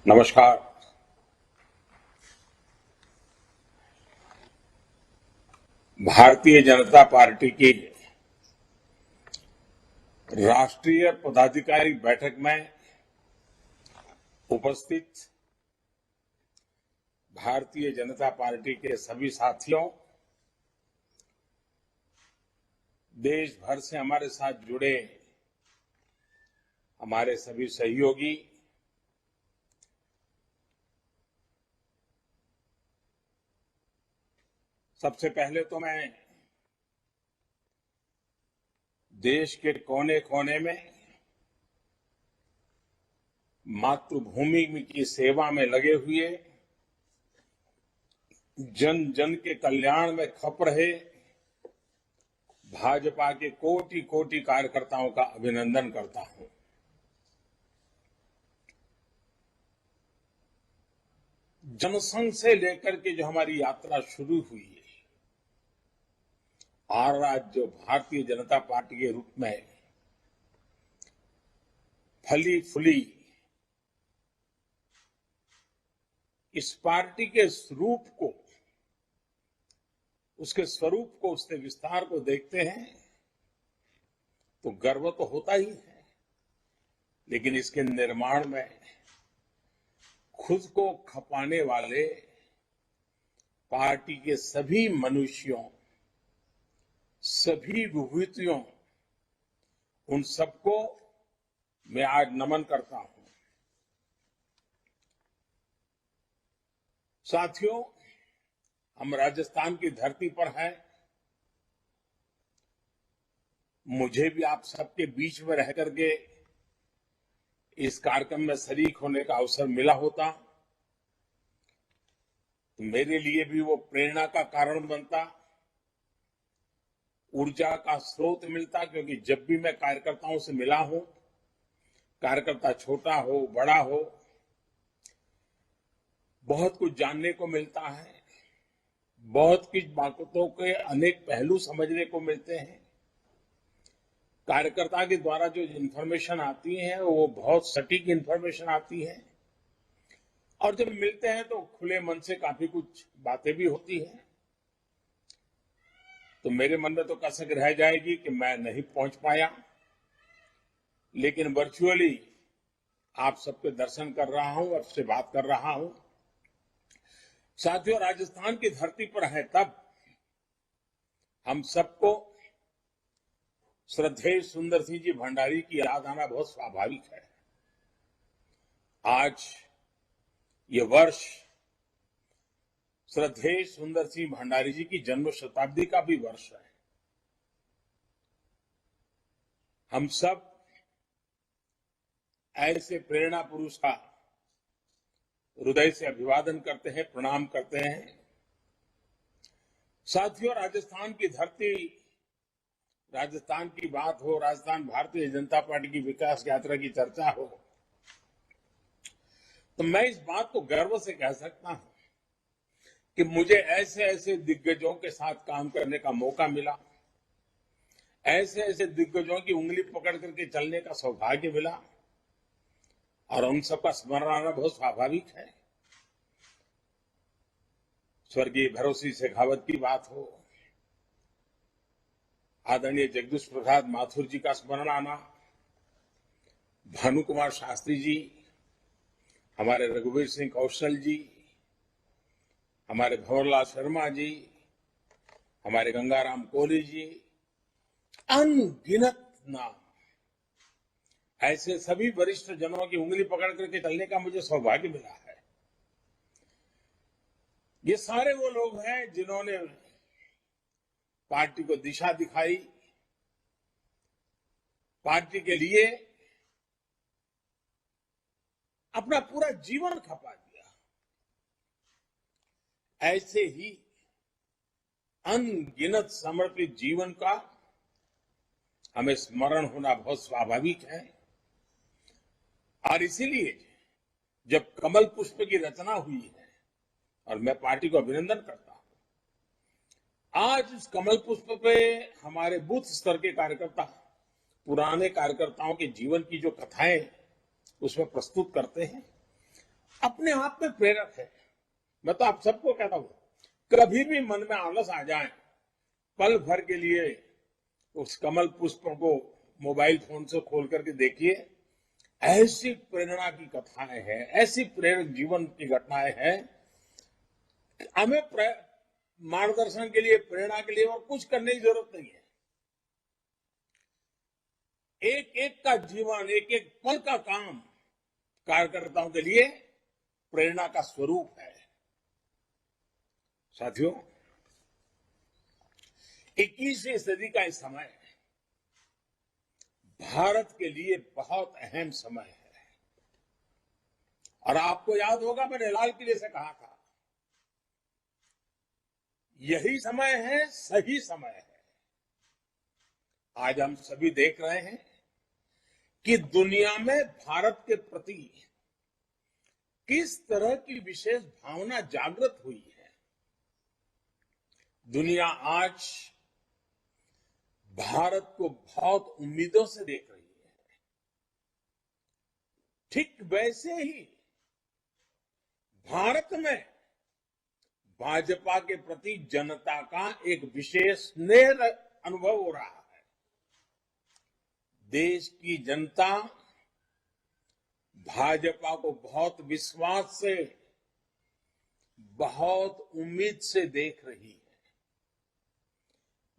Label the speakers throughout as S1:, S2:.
S1: नमस्कार। भारतीय जनता पार्टी की राष्ट्रीय पदाधिकारी बैठक में उपस्थित भारतीय जनता पार्टी के सभी साथियों, देश भर से हमारे साथ जुड़े हमारे सभी सहयोगी, सबसे पहले तो मैं देश के कोने कोने में मातृभूमि की सेवा में लगे हुए, जन जन के कल्याण में खप रहे भाजपा के कोटि कोटि कार्यकर्ताओं का अभिनंदन करता हूं। जनसंघ से लेकर के जो हमारी यात्रा शुरू हुई है और आज जो भारतीय जनता पार्टी के रूप में फली फूली, इस पार्टी के स्वरूप को, उसके स्वरूप को, उसके विस्तार को देखते हैं तो गर्व तो होता ही है, लेकिन इसके निर्माण में खुद को खपाने वाले पार्टी के सभी मनुष्यों, सभी विभूतियों, उन सबको मैं आज नमन करता हूं। साथियों, हम राजस्थान की धरती पर हैं। मुझे भी आप सबके बीच में रह करके इस कार्यक्रम में शरीक होने का अवसर मिला होता तो मेरे लिए भी वो प्रेरणा का कारण बनता, ऊर्जा का स्रोत मिलता, क्योंकि जब भी मैं कार्यकर्ताओं से मिला हूं, कार्यकर्ता छोटा हो बड़ा हो, बहुत कुछ जानने को मिलता है, बहुत कुछ बातों के अनेक पहलू समझने को मिलते हैं। कार्यकर्ता के द्वारा जो इंफॉर्मेशन आती है वो बहुत सटीक इंफॉर्मेशन आती है, और जब मिलते हैं तो खुले मन से काफी कुछ बातें भी होती हैं। तो मेरे मन में तो कसक रह जाएगी कि मैं नहीं पहुंच पाया, लेकिन वर्चुअली आप सबके दर्शन कर रहा हूं, आपसे बात कर रहा हूं। साथियों, राजस्थान की धरती पर है तब हम सबको श्रद्धेय सुंदर सिंह जी भंडारी की याद आना बहुत स्वाभाविक है। आज ये वर्ष श्रद्धेय सुंदर सिंह भंडारी जी की जन्म शताब्दी का भी वर्ष है। हम सब ऐसे प्रेरणा पुरुष का हृदय से अभिवादन करते हैं, प्रणाम करते हैं। साथियों, राजस्थान की धरती, राजस्थान की बात हो, राजस्थान भारतीय जनता पार्टी की विकास यात्रा की चर्चा हो, तो मैं इस बात को गर्व से कह सकता हूं कि मुझे ऐसे ऐसे दिग्गजों के साथ काम करने का मौका मिला, ऐसे ऐसे दिग्गजों की उंगली पकड़ करके चलने का सौभाग्य मिला, और उन सबका स्मरण आना बहुत स्वाभाविक है। स्वर्गीय भैरव सिंह शेखावत की बात हो, आदरणीय जगदीश प्रसाद माथुर जी का स्मरण आना, भानु कुमार शास्त्री जी, हमारे रघुवीर सिंह कौशल जी, हमारे भंवरलाल शर्मा जी, हमारे गंगाराम कोहली जी, अनगिनत नाम, ऐसे सभी वरिष्ठ जनों की उंगली पकड़ करके चलने का मुझे सौभाग्य मिला है। ये सारे वो लोग हैं जिन्होंने पार्टी को दिशा दिखाई, पार्टी के लिए अपना पूरा जीवन खपा दिया। ऐसे ही अनगिनत समर्पित जीवन का हमें स्मरण होना बहुत स्वाभाविक है, और इसीलिए जब कमल पुष्प की रचना हुई है, और मैं पार्टी को अभिनंदन करता हूं, आज इस कमल पुष्प पे हमारे बूथ स्तर के कार्यकर्ता पुराने कार्यकर्ताओं के जीवन की जो कथाएं उसमें प्रस्तुत करते हैं, अपने आप में प्रेरक है। मैं तो आप सबको कहता हूं, कभी भी मन में आलस आ जाए, पल भर के लिए उस कमल पुष्प को मोबाइल फोन से खोल करके देखिए। ऐसी प्रेरणा की कथाएं हैं, ऐसी प्रेरक जीवन की घटनाएं हैं। हमें मार्गदर्शन के लिए, प्रेरणा के लिए और कुछ करने की जरूरत नहीं है। एक एक का जीवन, एक एक पल का काम कार्यकर्ताओं के लिए प्रेरणा का स्वरूप है। साथियों, 21वीं सदी का इस समय भारत के लिए बहुत अहम समय है। और आपको याद होगा, मैंने लाल किले से कहा था, यही समय है, सही समय है। आज हम सभी देख रहे हैं कि दुनिया में भारत के प्रति किस तरह की विशेष भावना जागृत हुई है। दुनिया आज भारत को बहुत उम्मीदों से देख रही है। ठीक वैसे ही भारत में भाजपा के प्रति जनता का एक विशेष स्नेह अनुभव हो रहा है। देश की जनता भाजपा को बहुत विश्वास से, बहुत उम्मीद से देख रही है।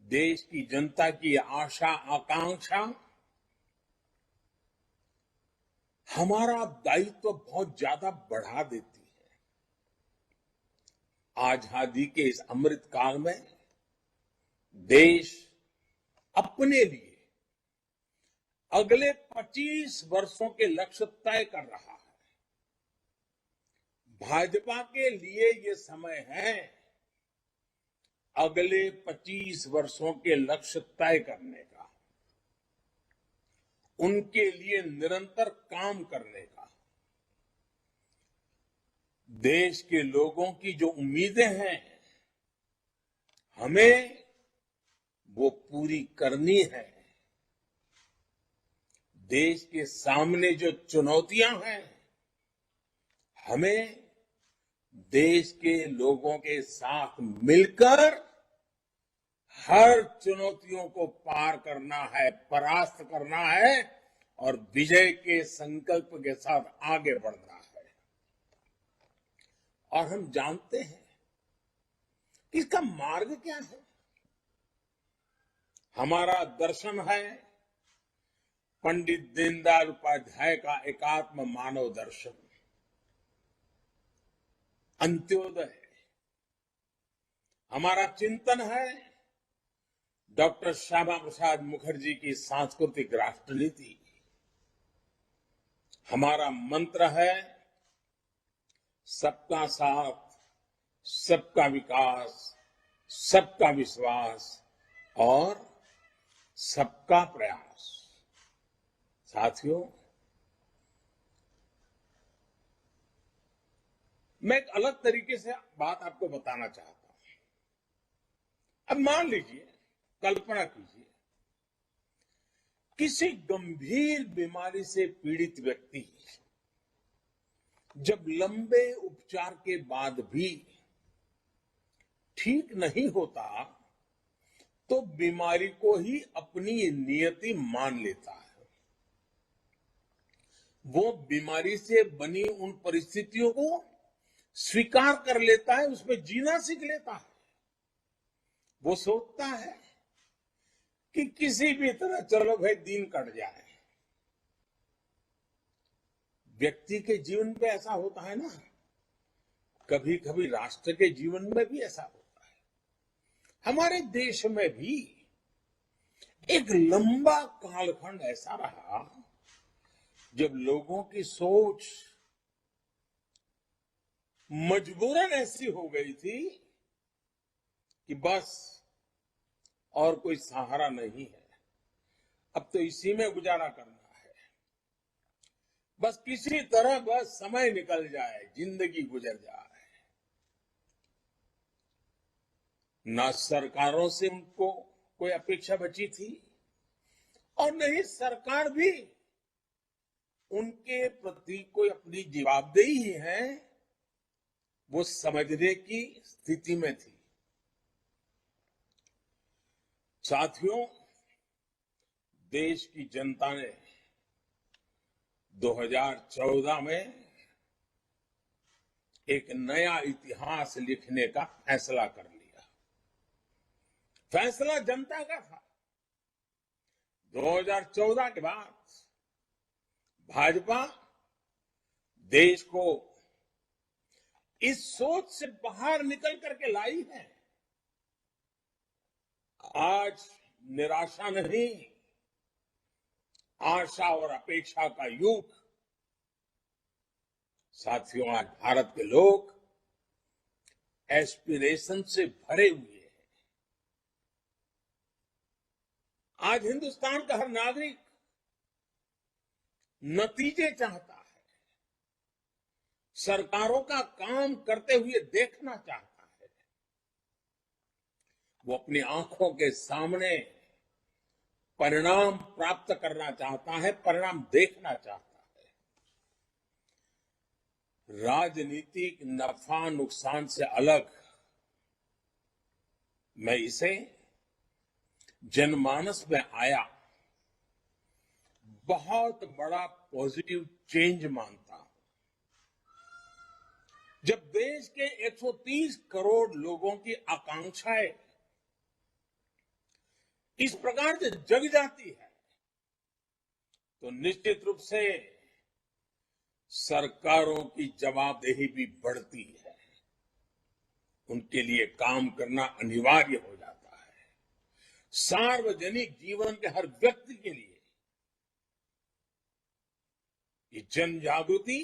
S1: देश की जनता की आशा आकांक्षा हमारा दायित्व बहुत ज्यादा बढ़ा देती है। आजादी के इस अमृत काल में देश अपने लिए अगले 25 वर्षों के लक्ष्य तय कर रहा है। भाजपा के लिए ये समय है अगले 25 वर्षों के लक्ष्य तय करने का, उनके लिए निरंतर काम करने का। देश के लोगों की जो उम्मीदें हैं, हमें वो पूरी करनी है। देश के सामने जो चुनौतियां हैं, हमें देश के लोगों के साथ मिलकर हर चुनौतियों को पार करना है, परास्त करना है और विजय के संकल्प के साथ आगे बढ़ना है। और हम जानते हैं कि इसका मार्ग क्या है। हमारा दर्शन है पंडित दीनदयाल उपाध्याय का एकात्म मानव दर्शन, अंत्योदय। हमारा चिंतन है डॉक्टर श्यामा प्रसाद मुखर्जी की सांस्कृतिक राष्ट्र नीति। हमारा मंत्र है सबका साथ, सबका विकास, सबका विश्वास और सबका प्रयास। साथियों, मैं एक अलग तरीके से बात आपको बताना चाहता हूं। अब मान लीजिए, कल्पना कीजिए, किसी गंभीर बीमारी से पीड़ित व्यक्ति जब लंबे उपचार के बाद भी ठीक नहीं होता, तो बीमारी को ही अपनी नियति मान लेता है। वो बीमारी से बनी उन परिस्थितियों को स्वीकार कर लेता है, उसमें जीना सीख लेता है। वो सोचता है कि किसी भी तरह चलो भाई दिन कट जाए। व्यक्ति के जीवन में ऐसा होता है ना, कभी कभी राष्ट्र के जीवन में भी ऐसा होता है। हमारे देश में भी एक लंबा कालखंड ऐसा रहा जब लोगों की सोच मजबूरन ऐसी हो गई थी कि बस और कोई सहारा नहीं है, अब तो इसी में गुजारा करना है। बस किसी तरह बस समय निकल जाए, जिंदगी गुजर जाए। ना सरकारों से उनको कोई अपेक्षा बची थी और नहीं सरकार भी उनके प्रति कोई अपनी जवाबदेही है वो समझने की स्थिति में थी। साथियों, देश की जनता ने 2014 में एक नया इतिहास लिखने का फैसला कर लिया। फैसला जनता का था। 2014 के बाद भाजपा देश को इस सोच से बाहर निकल करके लाई है। आज निराशा नहीं, आशा और अपेक्षा का युग। साथियों, आज भारत के लोग एस्पिरेशन से भरे हुए हैं। आज हिंदुस्तान का हर नागरिक नतीजे चाहता है, सरकारों का काम करते हुए देखना चाहता है। वो अपनी आंखों के सामने परिणाम प्राप्त करना चाहता है, परिणाम देखना चाहता है। राजनीतिक नफा नुकसान से अलग मैं इसे जनमानस में आया बहुत बड़ा पॉजिटिव चेंज मानता हूं। जब देश के 130 करोड़ लोगों की आकांक्षाएं इस प्रकार से जग जाती है तो निश्चित रूप से सरकारों की जवाबदेही भी बढ़ती है। उनके लिए काम करना अनिवार्य हो जाता है। सार्वजनिक जीवन के हर व्यक्ति के लिए ये जन जागृति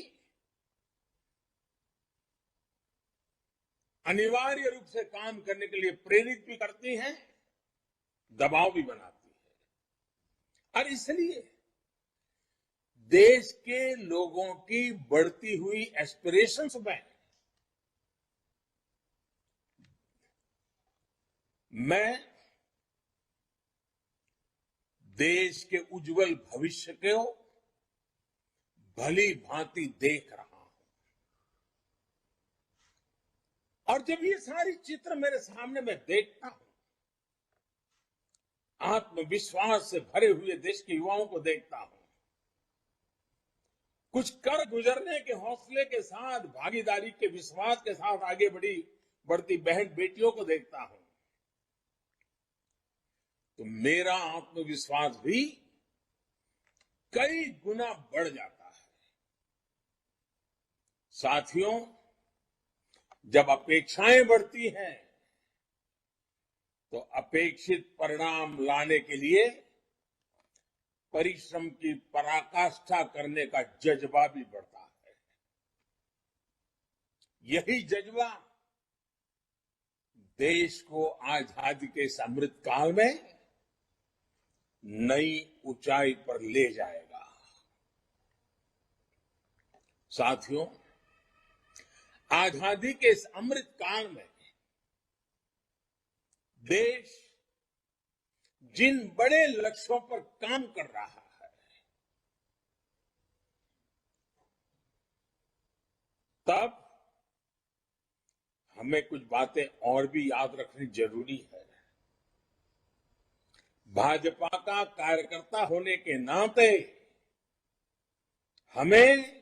S1: अनिवार्य रूप से काम करने के लिए प्रेरित भी करती है, दबाव भी बनाती है। और इसलिए देश के लोगों की बढ़ती हुई एस्पिरेशंस में मैं देश के उज्जवल भविष्य को भली भांति देख रहा हूं। और जब ये सारी चित्र मेरे सामने मैं देखता हूं, आत्मविश्वास से भरे हुए देश के युवाओं को देखता हूं, कुछ कर गुजरने के हौसले के साथ, भागीदारी के विश्वास के साथ आगे बढ़ती बहन बेटियों को देखता हूं, तो मेरा आत्मविश्वास भी कई गुना बढ़ जाता है। साथियों, जब अपेक्षाएं बढ़ती हैं तो अपेक्षित परिणाम लाने के लिए परिश्रम की पराकाष्ठा करने का जज्बा भी बढ़ता है। यही जज्बा देश को आजादी के इस अमृत काल में नई ऊंचाई पर ले जाएगा। साथियों, आजादी के इस अमृत काल में देश जिन बड़े लक्ष्यों पर काम कर रहा है, तब हमें कुछ बातें और भी याद रखनी जरूरी है। भाजपा का कार्यकर्ता होने के नाते हमें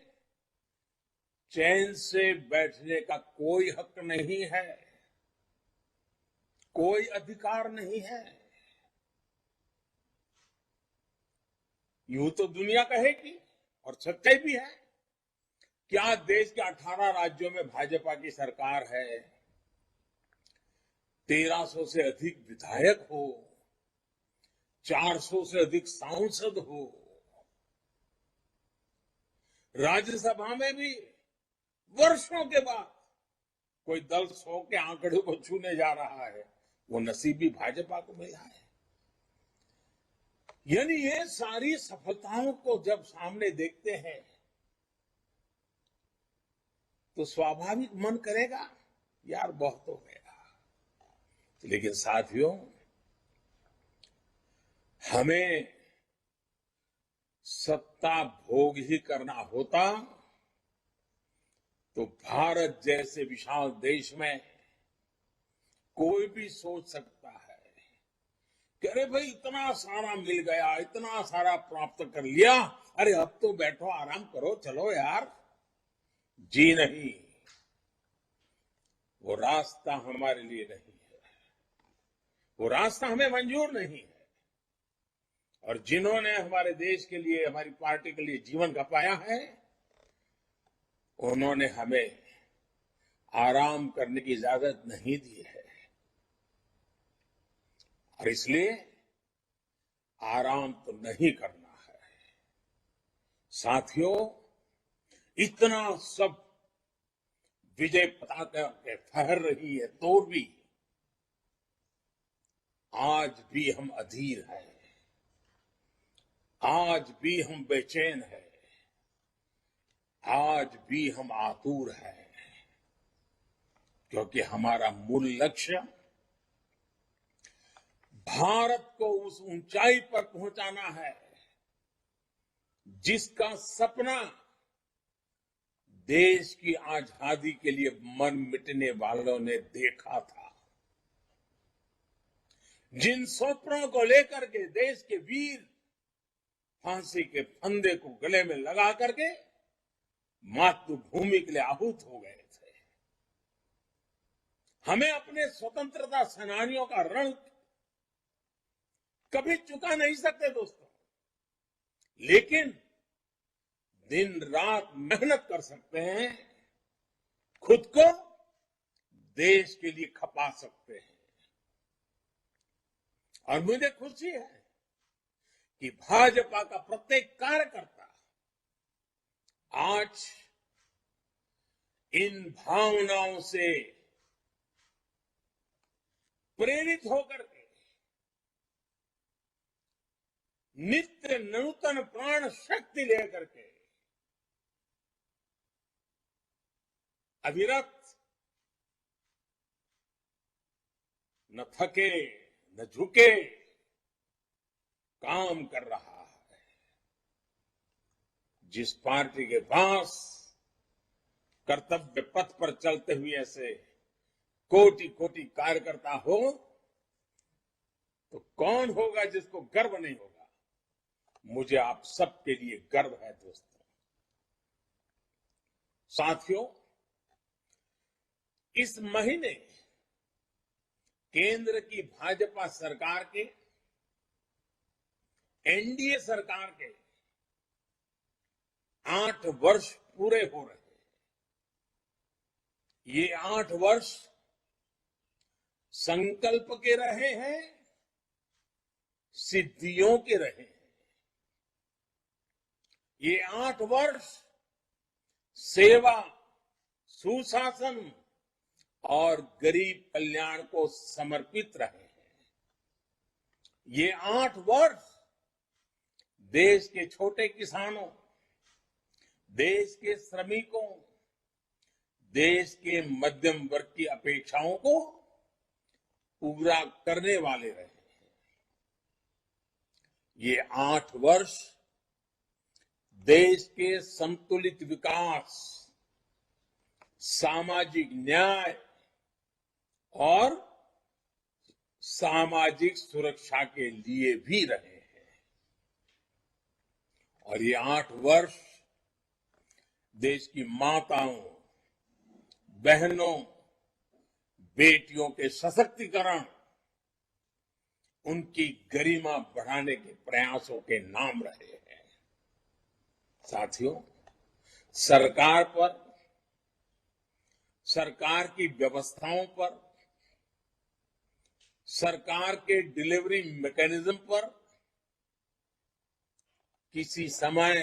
S1: चैन से बैठने का कोई हक नहीं है, कोई अधिकार नहीं है। यूं तो दुनिया कहेगी और सच्चाई भी है कि आज देश के 18 राज्यों में भाजपा की सरकार है, 1300 से अधिक विधायक हो, 400 से अधिक सांसद हो, राज्यसभा में भी वर्षों के बाद कोई दल 100 के आंकड़े को छूने जा रहा है, वो नसीब भी भाजपा को मिला है। यानी ये सारी सफलताओं को जब सामने देखते हैं तो स्वाभाविक मन करेगा यार बहुत हो गया। लेकिन साथियों, हमें सत्ता भोग ही करना होता तो भारत जैसे विशाल देश में कोई भी सोच सकता है कि अरे भाई इतना सारा मिल गया, इतना सारा प्राप्त कर लिया, अरे अब तो बैठो आराम करो, चलो यार। जी नहीं, वो रास्ता हमारे लिए नहीं है, वो रास्ता हमें मंजूर नहीं है। और जिन्होंने हमारे देश के लिए, हमारी पार्टी के लिए जीवन खपाया है, उन्होंने हमें आराम करने की इजाजत नहीं दी है। और इसलिए आराम तो नहीं करना है। साथियों, इतना सब विजय पताका के फहर रही है तो भी आज भी हम अधीर हैं, आज भी हम बेचैन हैं, आज भी हम आतुर हैं, क्योंकि हमारा मूल लक्ष्य भारत को उस ऊंचाई पर पहुंचाना है जिसका सपना देश की आजादी के लिए मर मिटने वालों ने देखा था। जिन सपनों को लेकर के देश के वीर फांसी के फंदे को गले में लगा करके मातृभूमि के लिए आहूत हो गए थे, हमें अपने स्वतंत्रता सेनानियों का ऋण कभी चुका नहीं सकते दोस्तों, लेकिन दिन रात मेहनत कर सकते हैं, खुद को देश के लिए खपा सकते हैं। और मुझे खुशी है कि भाजपा का प्रत्येक कार्यकर्ता आज इन भावनाओं से प्रेरित होकर के नित्य नूतन प्राण शक्ति लेकर के अविरत, न थके न झुके काम कर रहा है। जिस पार्टी के पास कर्तव्य पथ पर चलते हुए ऐसे कोटि कोटि कार्यकर्ता हो तो कौन होगा जिसको गर्व नहीं होगा। मुझे आप सबके लिए गर्व है दोस्तों। साथियों, इस महीने केंद्र की भाजपा सरकार के, एनडीए सरकार के 8 वर्ष पूरे हो रहे हैं। ये 8 वर्ष संकल्प के रहे हैं, सिद्धियों के रहे हैं। ये 8 वर्ष सेवा, सुशासन और गरीब कल्याण को समर्पित रहे हैं। ये 8 वर्ष देश के छोटे किसानों, देश के श्रमिकों, देश के मध्यम वर्ग की अपेक्षाओं को पूरा करने वाले रहे हैं। ये 8 वर्ष देश के संतुलित विकास, सामाजिक न्याय और सामाजिक सुरक्षा के लिए भी रहे हैं। और ये 8 वर्ष देश की माताओं, बहनों, बेटियों के सशक्तिकरण, उनकी गरिमा बढ़ाने के प्रयासों के नाम रहे हैं। साथियों, सरकार पर, सरकार की व्यवस्थाओं पर, सरकार के डिलीवरी मैकेनिज्म पर किसी समय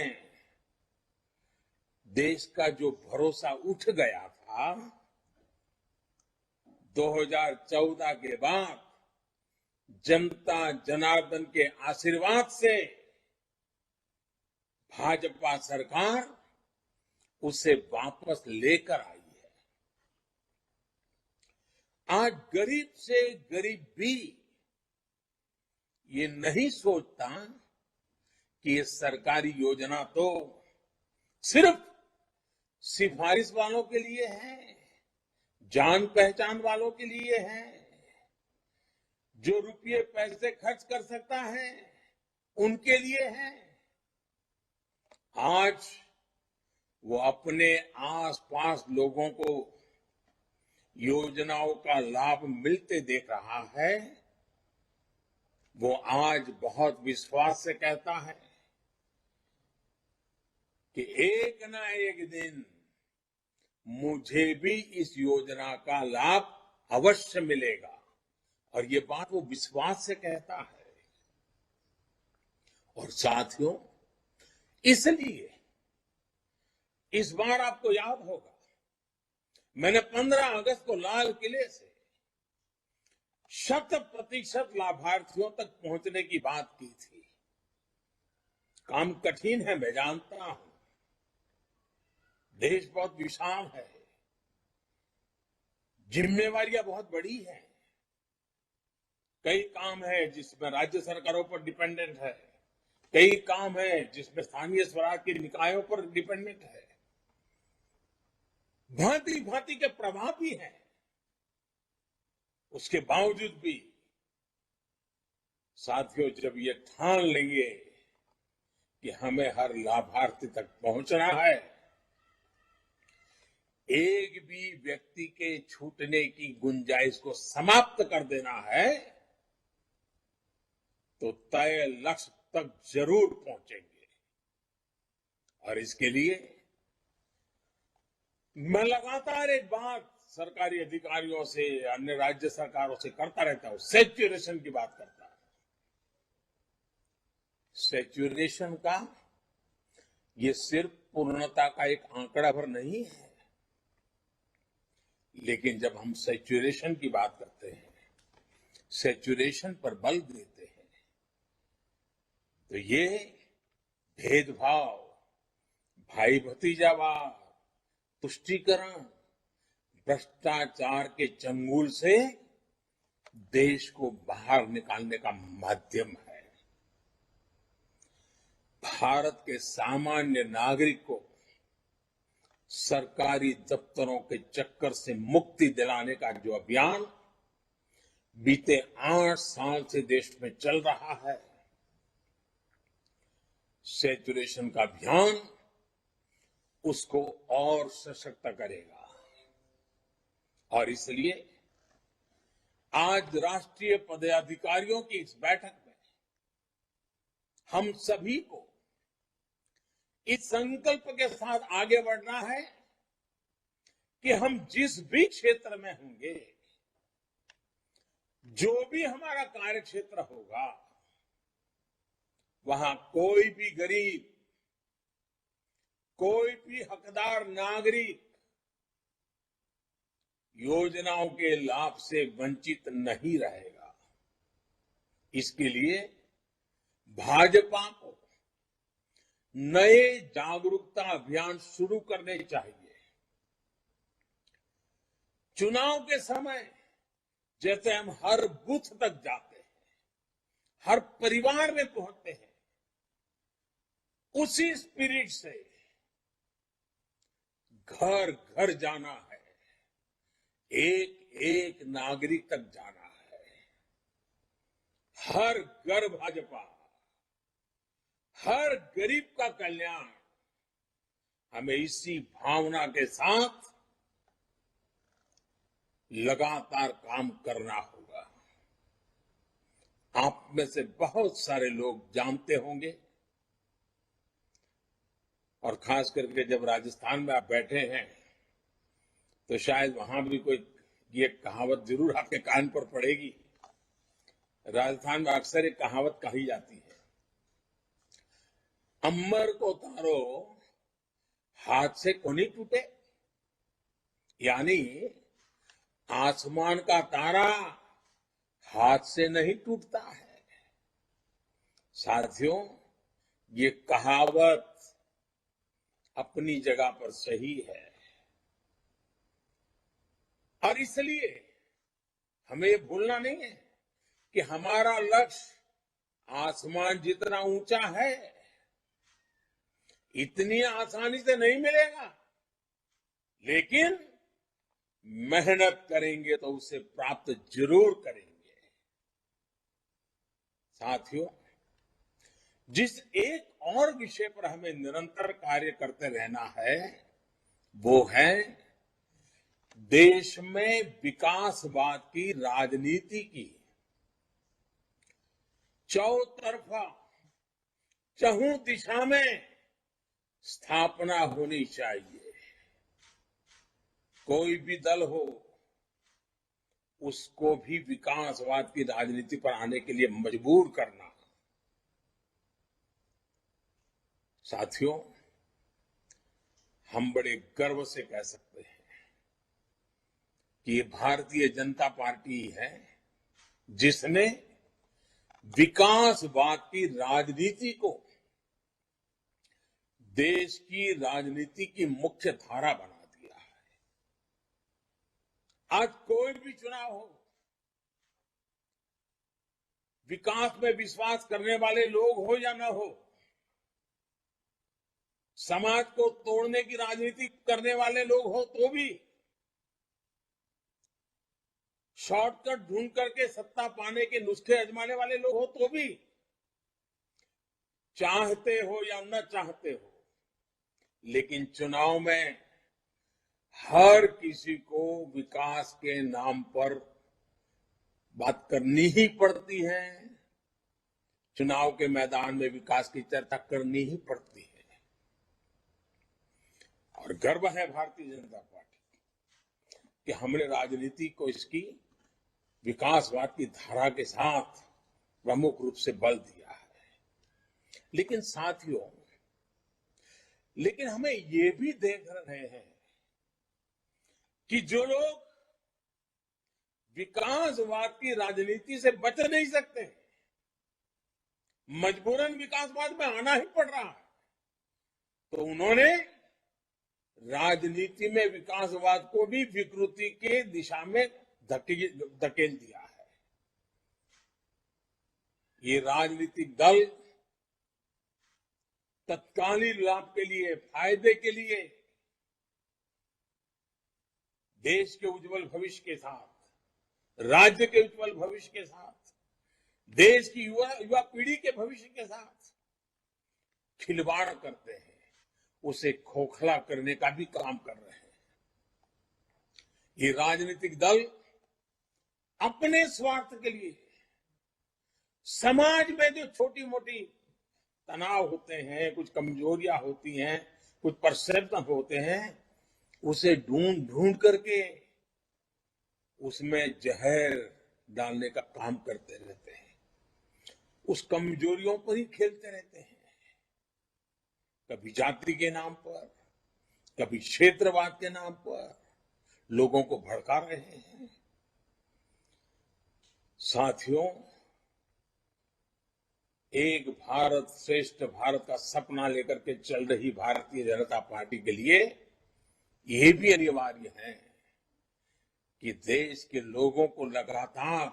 S1: देश का जो भरोसा उठ गया था, 2014 के बाद जनता जनार्दन के आशीर्वाद से भाजपा सरकार उसे वापस लेकर आई है। आज गरीब से गरीब भी ये नहीं सोचता कि ये सरकारी योजना तो सिर्फ सिफारिश वालों के लिए है, जान पहचान वालों के लिए है, जो रुपये पैसे खर्च कर सकता है उनके लिए है। आज वो अपने आसपास लोगों को योजनाओं का लाभ मिलते देख रहा है। वो आज बहुत विश्वास से कहता है कि एक ना एक दिन मुझे भी इस योजना का लाभ अवश्य मिलेगा, और ये बात वो विश्वास से कहता है। और साथियों, इसलिए इस बार आपको याद होगा, मैंने 15 अगस्त को लाल किले से 100% लाभार्थियों तक पहुंचने की बात की थी। काम कठिन है, मैं जानता हूं। देश बहुत विशाल है, जिम्मेवारियां बहुत बड़ी हैं। कई काम है जिसमें राज्य सरकारों पर डिपेंडेंट है, कई काम है जिसमें स्थानीय स्वराज के निकायों पर डिपेंडेंट है, भांति भांति के प्रभाव भी हैं। उसके बावजूद भी साथियों, जब ये ठान लेंगे कि हमें हर लाभार्थी तक पहुंचना है, एक भी व्यक्ति के छूटने की गुंजाइश को समाप्त कर देना है, तो तय लक्ष्य तक जरूर पहुंचेंगे। और इसके लिए मैं लगातार एक बात सरकारी अधिकारियों से, अन्य राज्य सरकारों से करता रहता हूं, सैचुरेशन की बात करता हूं। सैचुरेशन का ये सिर्फ पूर्णता का एक आंकड़ा भर नहीं है, लेकिन जब हम सैचुरेशन की बात करते हैं, सैचुरेशन पर बल देते हैं, तो ये भेदभाव, भाई भतीजावाद, तुष्टीकरण, भ्रष्टाचार के चंगुल से देश को बाहर निकालने का माध्यम है। भारत के सामान्य नागरिक को सरकारी दफ्तरों के चक्कर से मुक्ति दिलाने का जो अभियान बीते 8 साल से देश में चल रहा है, सैचुरेशन का अभियान उसको और सशक्त करेगा। और इसलिए आज राष्ट्रीय पदाधिकारियों की इस बैठक में हम सभी को इस संकल्प के साथ आगे बढ़ना है कि हम जिस भी क्षेत्र में होंगे, जो भी हमारा कार्य क्षेत्र होगा, वहां कोई भी गरीब, कोई भी हकदार नागरिक योजनाओं के लाभ से वंचित नहीं रहेगा। इसके लिए भाजपा को नए जागरूकता अभियान शुरू करने चाहिए। चुनाव के समय जैसे हम हर बूथ तक जाते हैं, हर परिवार में पहुंचते हैं, उसी स्पिरिट से घर घर जाना है, एक एक नागरिक तक जाना है। हर घर भाजपा, हर गरीब का कल्याण, हमें इसी भावना के साथ लगातार काम करना होगा। आप में से बहुत सारे लोग जानते होंगे, और खास करके जब राजस्थान में आप बैठे हैं तो शायद वहां भी कोई ये कहावत जरूर आपके कान पर पड़ेगी। राजस्थान में अक्सर एक कहावत कही जाती है, अम्बर को तारो हाथ से कोनी टूटे, यानी आसमान का तारा हाथ से नहीं टूटता है। साथियों, ये कहावत अपनी जगह पर सही है, और इसलिए हमें ये भूलना नहीं है कि हमारा लक्ष्य आसमान जितना ऊंचा है, इतनी आसानी से नहीं मिलेगा, लेकिन मेहनत करेंगे तो उसे प्राप्त जरूर करेंगे। साथियों, जिस एक और विषय पर हमें निरंतर कार्य करते रहना है, वो है देश में विकासवाद की राजनीति की चौतरफा, चहुं दिशा में स्थापना होनी चाहिए। कोई भी दल हो, उसको भी विकासवाद की राजनीति पर आने के लिए मजबूर करना। साथियों, हम बड़े गर्व से कह सकते हैं कि ये भारतीय जनता पार्टी है जिसने विकासवाद की राजनीति को देश की राजनीति की मुख्य धारा बना दिया है। आज कोई भी चुनाव हो, विकास में विश्वास करने वाले लोग हो या न हो, समाज को तोड़ने की राजनीति करने वाले लोग हो तो भी, शॉर्टकट ढूंढ करके सत्ता पाने के नुस्खे आजमाने वाले लोग हो तो भी, चाहते हो या न चाहते हो, लेकिन चुनाव में हर किसी को विकास के नाम पर बात करनी ही पड़ती है। चुनाव के मैदान में विकास की चर्चा करनी ही पड़ती है। और गर्व है भारतीय जनता पार्टी कि हमने राजनीति को इसकी विकासवाद की धारा के साथ प्रमुख रूप से बल दिया है। लेकिन साथियों, हमें ये भी देख रहे हैं कि जो लोग विकासवाद की राजनीति से बच नहीं सकते, मजबूरन विकासवाद में आना ही पड़ रहा है, तो उन्होंने राजनीति में विकासवाद को भी विकृति के दिशा में धकेल दिया है। ये राजनीतिक दल तत्कालीन लाभ के लिए, फायदे के लिए, देश के उज्जवल भविष्य के साथ, राज्य के उज्जवल भविष्य के साथ, देश की युवा पीढ़ी के भविष्य के साथ खिलवाड़ करते हैं, उसे खोखला करने का भी काम कर रहे हैं। ये राजनीतिक दल अपने स्वार्थ के लिए समाज में जो छोटी मोटी तनाव होते हैं, कुछ कमजोरियां होती हैं, कुछ परसेप्शन होते हैं, उसे ढूंढ ढूंढ करके उसमें जहर डालने का काम करते रहते हैं। उस कमजोरियों पर ही खेलते रहते हैं। कभी जाति के नाम पर, कभी क्षेत्रवाद के नाम पर लोगों को भड़का रहे हैं। साथियों, एक भारत श्रेष्ठ भारत का सपना लेकर के चल रही भारतीय जनता पार्टी के लिए यह भी अनिवार्य है कि देश के लोगों को लगातार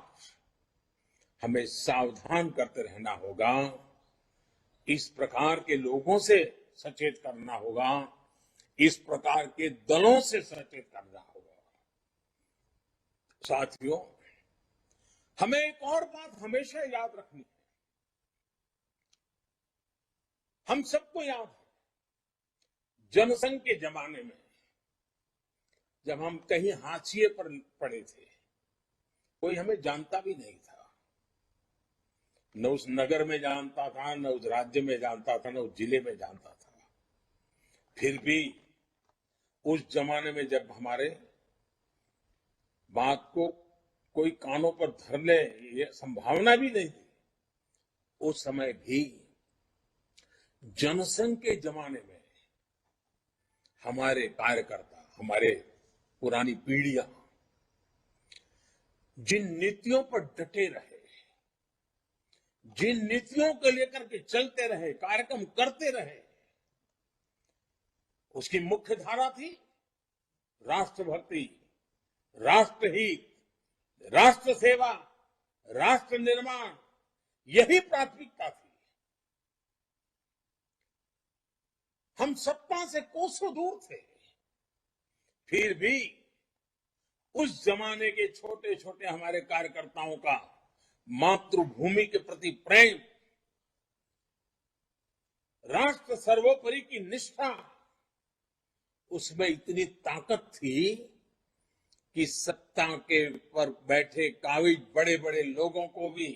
S1: हमें सावधान करते रहना होगा, इस प्रकार के लोगों से सचेत करना होगा, इस प्रकार के दलों से सचेत करना होगा। साथियों, हमें एक और बात हमेशा याद रखनी है। हम सबको याद है, जनसंघ के जमाने में जब हम कहीं हाशिए पर पड़े थे, कोई हमें जानता भी नहीं था, न उस नगर में जानता था, न उस राज्य में जानता था, न उस जिले में जानता था। फिर भी उस जमाने में जब हमारे बात को कोई कानों पर धर ले, ये संभावना भी नहीं थी, उस समय भी जनसंघ के जमाने में हमारे कार्यकर्ता, हमारे पुरानी पीढ़ियां जिन नीतियों पर डटे रहे, जिन नीतियों को लेकर के चलते रहे, कार्यक्रम करते रहे, उसकी मुख्य धारा थी राष्ट्रभक्ति, राष्ट्रहित, राष्ट्र सेवा, राष्ट्र निर्माण। यही प्राथमिकता थी। हम सत्ता से कोसों दूर थे, फिर भी उस जमाने के छोटे छोटे हमारे कार्यकर्ताओं का मातृभूमि के प्रति प्रेम, राष्ट्र सर्वोपरि की निष्ठा, उसमें इतनी ताकत थी कि सत्ता के पर बैठे काबिज बड़े बड़े लोगों को भी